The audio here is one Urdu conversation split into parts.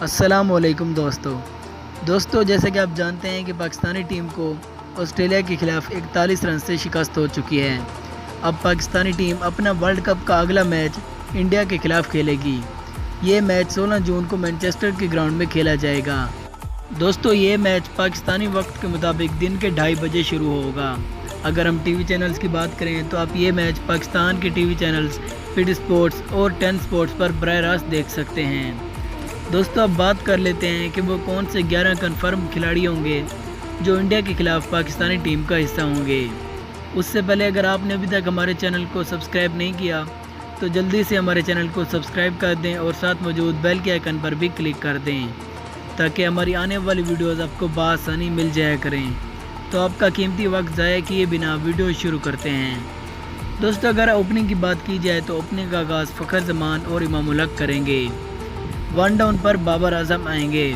السلام علیکم دوستو جیسا کہ آپ جانتے ہیں کہ پاکستانی ٹیم کو آسٹریلیا کے خلاف 41 رن سے شکست ہو چکی ہے۔ اب پاکستانی ٹیم اپنا ورلڈ کپ کا اگلا میچ انڈیا کے خلاف کھیلے گی۔ یہ میچ 16 جون کو مانچسٹر کے گراؤنڈ میں کھیلا جائے گا۔ دوستو یہ میچ پاکستانی وقت کے مطابق دن کے 2:30 بجے شروع ہوگا۔ اگر ہم ٹی وی چینلز کی بات کریں تو آپ یہ میچ پاکستان کے T V channels feed sports اور 10 اسپورٹس پر براہ راست دیکھ سکتے ہیں۔ دوستو اب بات کر لیتے ہیں کہ وہ کون سے 11 کنفرم کھلاڑی ہوں گے جو انڈیا کے خلاف پاکستانی ٹیم کا حصہ ہوں گے۔ اس سے پہلے اگر آپ نے ابھی تک ہمارے چینل کو سبسکرائب نہیں کیا تو جلدی سے ہمارے چینل کو سبسکرائب کر دیں اور ساتھ موجود بیل کے آئیکن پر بھی کلک کر دیں تاکہ ہماری آنے والی ویڈیوز آپ کو بآسانی مل جایا کریں۔ تو آپ کا قیمتی وقت ضائع کیے بنا ویڈیو شروع کرتے ہیں۔ دوستو اگر اوپننگ کی بات کی جائے تو اوپننگ کا آغاز فخر زمان اور امام الحق کریں گے۔ 1 ڈاؤن پر بابر اعظم آئیں گے،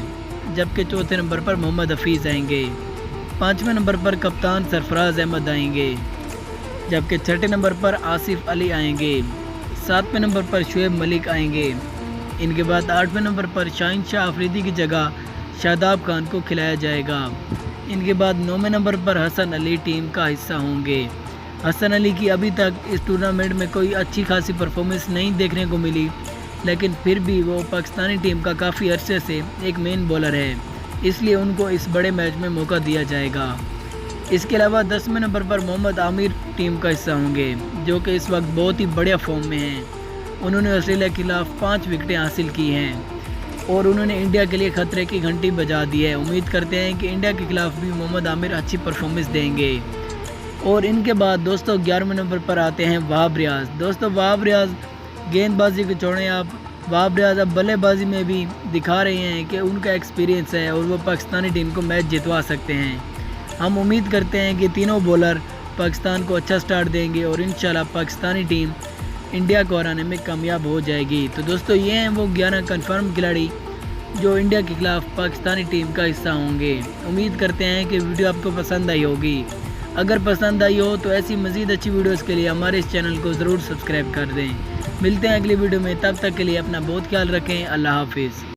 جبکہ چوتھے نمبر پر محمد حفیظ آئیں گے۔ 5ویں نمبر پر کپتان سرفراز احمد آئیں گے، جبکہ 6 نمبر پر آصف علی آئیں گے۔ 7ویں نمبر پر شعیب ملک آئیں گے۔ ان کے بعد 8ویں نمبر پر شاہین شاہ آفریدی کی جگہ شاداب خان کو کھلایا جائے گا۔ ان کے بعد 9ویں نمبر پر حسن علی ٹیم کا حصہ ہوں گے۔ حسن علی کی ابھی تک اس ٹورنامنٹ میں کوئی اچھی خاصی پرفارمنس نہیں دیکھنے کو ملی، لیکن پھر بھی وہ پاکستانی ٹیم کا کافی عرصے سے ایک مین بولر ہے، اس لیے ان کو اس بڑے میچ میں موقع دیا جائے گا۔ اس کے علاوہ 10ویں نمبر پر محمد عامر ٹیم کا حصہ ہوں گے، جو کہ اس وقت بہت ہی بڑے فارم میں ہیں۔ انہوں نے آسٹریلیا کے خلاف 5 وکٹیں حاصل کی ہیں اور انہوں نے انڈیا کے لیے خطرے کی گھنٹی بجا دی ہے۔ امید کرتے ہیں کہ انڈیا کے خلاف بھی محمد عامر اچھی پرفارمنس دیں گے۔ اور ان کے بعد دوستو 11ویں نمبر پر آتے ہیں وہاب ریاض۔ دوستو وہاب ریاض گیند بازی کو چھوڑیں، آپ وہاب ریاض اب بلے بازی میں بھی دکھا رہے ہیں کہ ان کا ایکسپیرینس ہے اور وہ پاکستانی ٹیم کو میچ جتوا سکتے ہیں۔ ہم امید کرتے ہیں کہ تینوں بولر پاکستان کو اچھا سٹارٹ دیں گے اور انشاءاللہ پاکستانی ٹیم انڈیا کو ہرانے میں کامیاب ہو جائے گی۔ تو دوستو یہ ہیں وہ 11 کنفرم کھلاڑی جو انڈیا کے خلاف پاکستانی ٹیم کا حصہ ہوں گے۔ امید کرتے ہیں کہ ویڈیو آپ کو پسند آئی ہوگی۔ اگر پسند آئی ہو تو ایسی مزید اچھی ویڈیوز کے لیے ہمارے اس چینل کو ضرور سبسکرائب کر دیں۔ ملتے ہیں اگلی ویڈیو میں، تب تک کے لیے اپنا بہت خیال رکھیں۔ اللہ حافظ۔